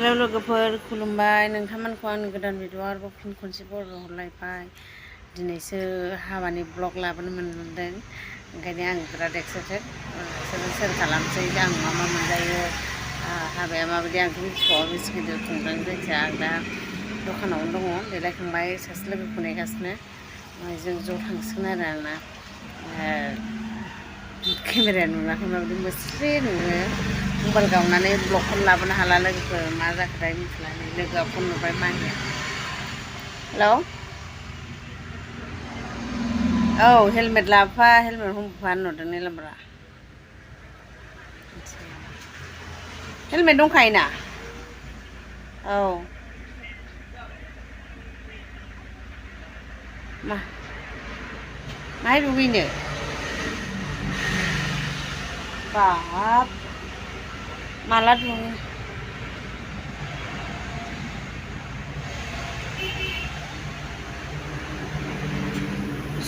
hello लोगोफोर खुलुमबाय नोंथांमोनखौ आंनि गोदान भिडिअ आरोबाव फिन खनसे हरलायबाय दिनैसो हाबानि ब्लग लाबोनो मोनदों ओंखायनो आं बिराद एक्साइटेड सोर खालामसै आं मा मा मोनजायो हाबाया माबायदि आंथ' मिथिबावा बेसे गिदिर खुंदों जायखिया आं दा दखानावनो दङ देलायखांबाय सासे लोगोखौ नेगासिनो जों ज' थांसिगोन आरो आंना केमेराया नुवाखै माबायदि मोस्रि नुयो मबाइल गावनानै ब्लगखौनो लाबोनो हाला लोगोफोर मा जाखोथाय मिथिला नै लोगोआ फन हरबाय मानिया हेलौ औ हेलमेट लाबोफा हेलमेट हमबोफा होनहरदों निलाम्बरा हेलमेट दंखायोना औ माहाय दुगैनो बाब माला दुगैनो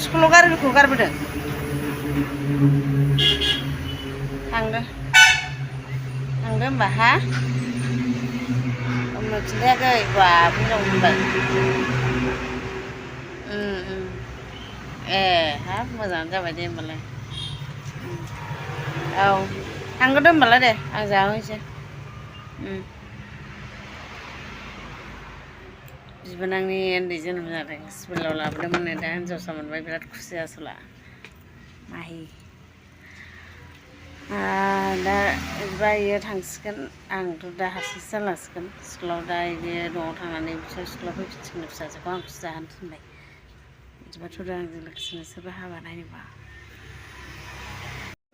स्कुलाव गारिखौ गारबोदों थांदो होमबा हा आंनो खिन्थायाखै बा हिनजाव होनबाय ए हाब मोजाङानो जाबाय दे होमबालाय औ थांगोरदो होमबालाय दे आं जाहोनोसै बिबोनांनि उन्दै जोनोम जादों सिभिलाव लाबोदोंमोन दा हिनजावसा मोनबाय बिराद खुसि आसला माहि दा बिदिबा इयो थांसिगोन आंथ' दा हारसिंसो जालांसिगोन स्कुलाव दा इयो न'आव थांनानै बिसोर स्कुलाव फैफिनसिगोन फिसाजोखौ आंखौसो जाहोनो थिनबाय बिदिबाथ' दा आंजों लोगोसे नोंसोरबो हाबा नायनोबा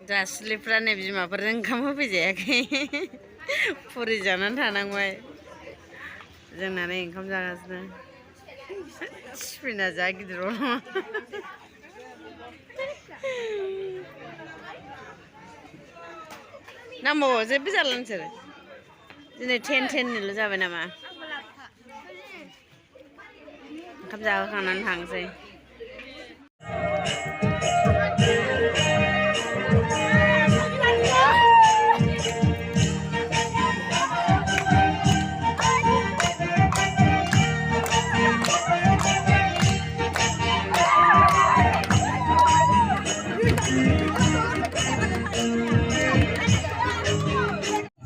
जासिलिफ्रा नै बिमाफोरजों ओंखाम होफैजायाखै फुरि जानानै थानांबाय जोंना नै ओंखाम जागासिनो सिफिना जा गिदिर नांबावो जेबो जाला नोंसोर दिनै 10-10निल' जाबाय नामा ओंखाम जाहोखांनानै थांसै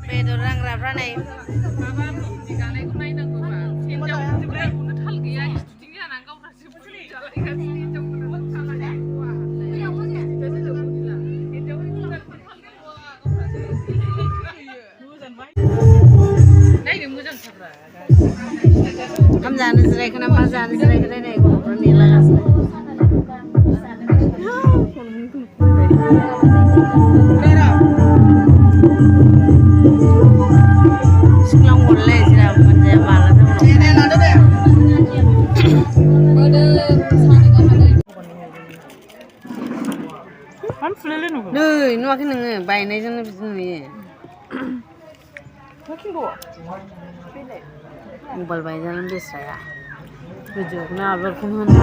बेदर रांग्राफ्रा नै ओंखाम जानो जिरायखो ना मा जानो जिरायखोथाय नै गथ'फ्रा नेलागासिनो सिख्लां हरलाय जिराबो मोनजाया माला नै नुवाखै नोङो बायनायजोंनो बिदि नुयो मबाइल बायजानानै बेस्राया भिडिअखौनो आपल'डखौनो होनो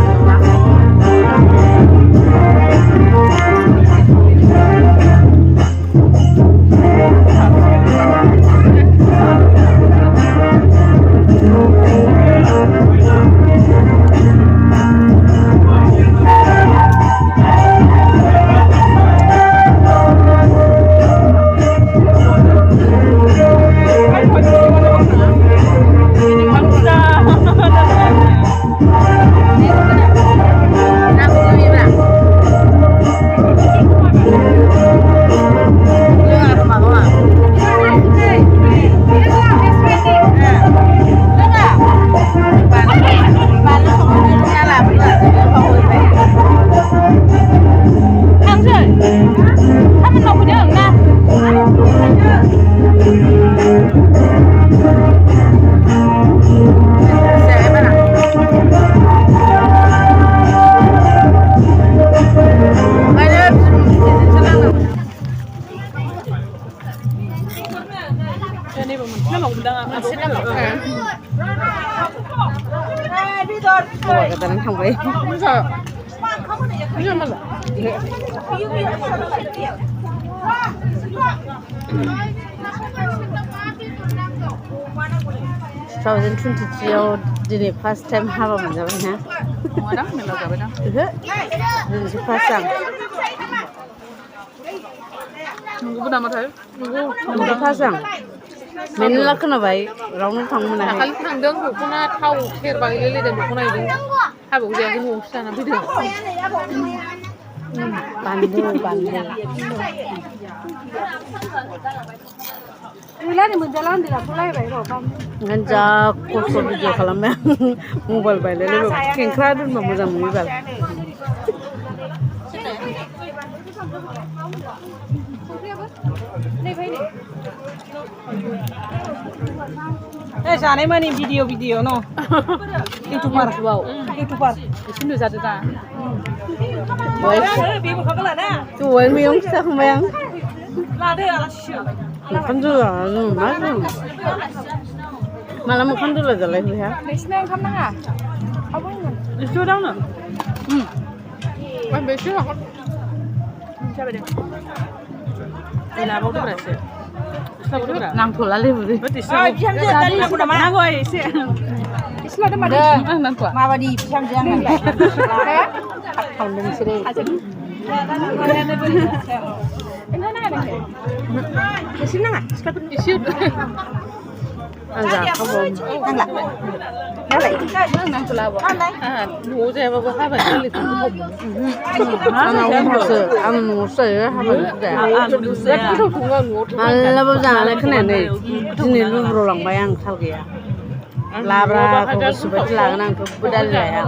हाथ'ला हौवा गोदानानो थांबाय 2023 दिनै फार्स्ट टाइम हाबा मोनजाबाय ना नङादां मेला जाबायदां ओहो दिनैसो फार्स्ट आं नंगौबो नामाथाय दिनै फार्स्ट आं मेरला खोनाबाय रावनाव थांनो मोनाखै दाखालि थांदों दख'ना थाव सेरबा हैलायलायदों दख'ना हैदों हाबायाव जायाखै न'आवसो जाना फैदों बानलु ओंखायनो जा खस्थ' भिडिअ खालामबाय आं मबाइल बायलायलायबाय खेंख्रा दोनबा मोजां नुयो बाल जानाय मानि भिडिअ न इउटुबार एसे नुजादो दा दहाय मैगं खिथाखांबाय आं लादो आलासिसो मोखां दोला मा जों माला मोखां दोला जालाय बेहा नोंसिना ओंखाम नाङा एसे दावनो बेसे जाबाय दे लाबावदोब्रा एसे नांथ'लालै बुरै नांगौ एसे लादो मादो माबादि बिहामजो आंनालाय थावदों नोंसोरो एसे नाङा सिख्लाफोर एसे आं जाखाबाय नांला नांथ'लाबो न'आव जायाबाबो हाबानि जोलैखौ गोथाव आंनाव उनावसो आं न'आवसो जायो हाबानि जाया मोनो बिराद गोथाव सङो आं न'आव मालाबाबो जानानै खोनाया नै दिनै लुबुराव लांबाय आं थाल गैया लाब्राखौ गोसोबायदि लागोन आंथ' दालि लाया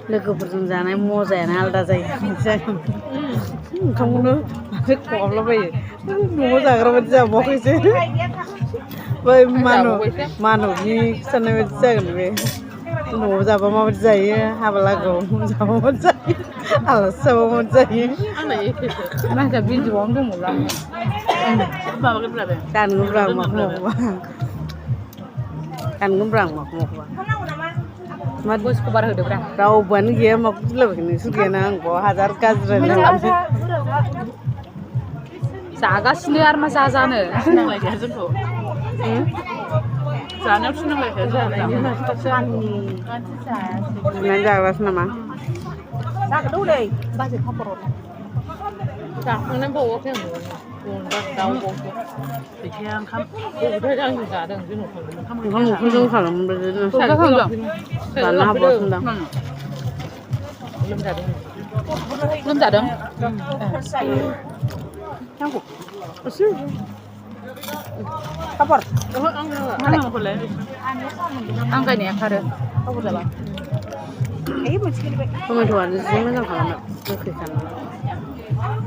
लोगोफोरजों जानाय मजायानो आलादा जायो ओंखामखौनो खहाबलाबायो न'आव जाग्रा बायदि जाबावाखैसो बै मानबनि खिथानाय बायदि जागोन बे न'आव जाबा माबायदि जायो हाबा लागोआव जाबा माबायदि जायो आलासि जाबा माबायदि जायो मानसिया भिडिअआवनो दंमोनला गानगोनब्रा आं माखौ माखौबा मा बयसखौ बार होदोब्रा रावबोआनो गैया माखौ गिलाबायखो नोंसोर गैयाना आंखौ हाजार गाज्रि रायलायनानै जागासिनो आरो मा जाजानो नांलायखाया जोंखौ जानायाव थिननांलायखाया जानायनि गुरनानै जाग्रासो नामा जागोन बाजै पापर जाखांनानै बावाखै आं दाउ बावसो फैसाया ओंखाम आंजों जादों जोंनाव ओंखाम उखैदों खालामबाय जानो हाबावसोदां लोमजादों नांगौ एसे पापर आं गायनाया खारो पापर जाबा टमेट'आनो जि मोजां खालामबाय गोखै खालामबाय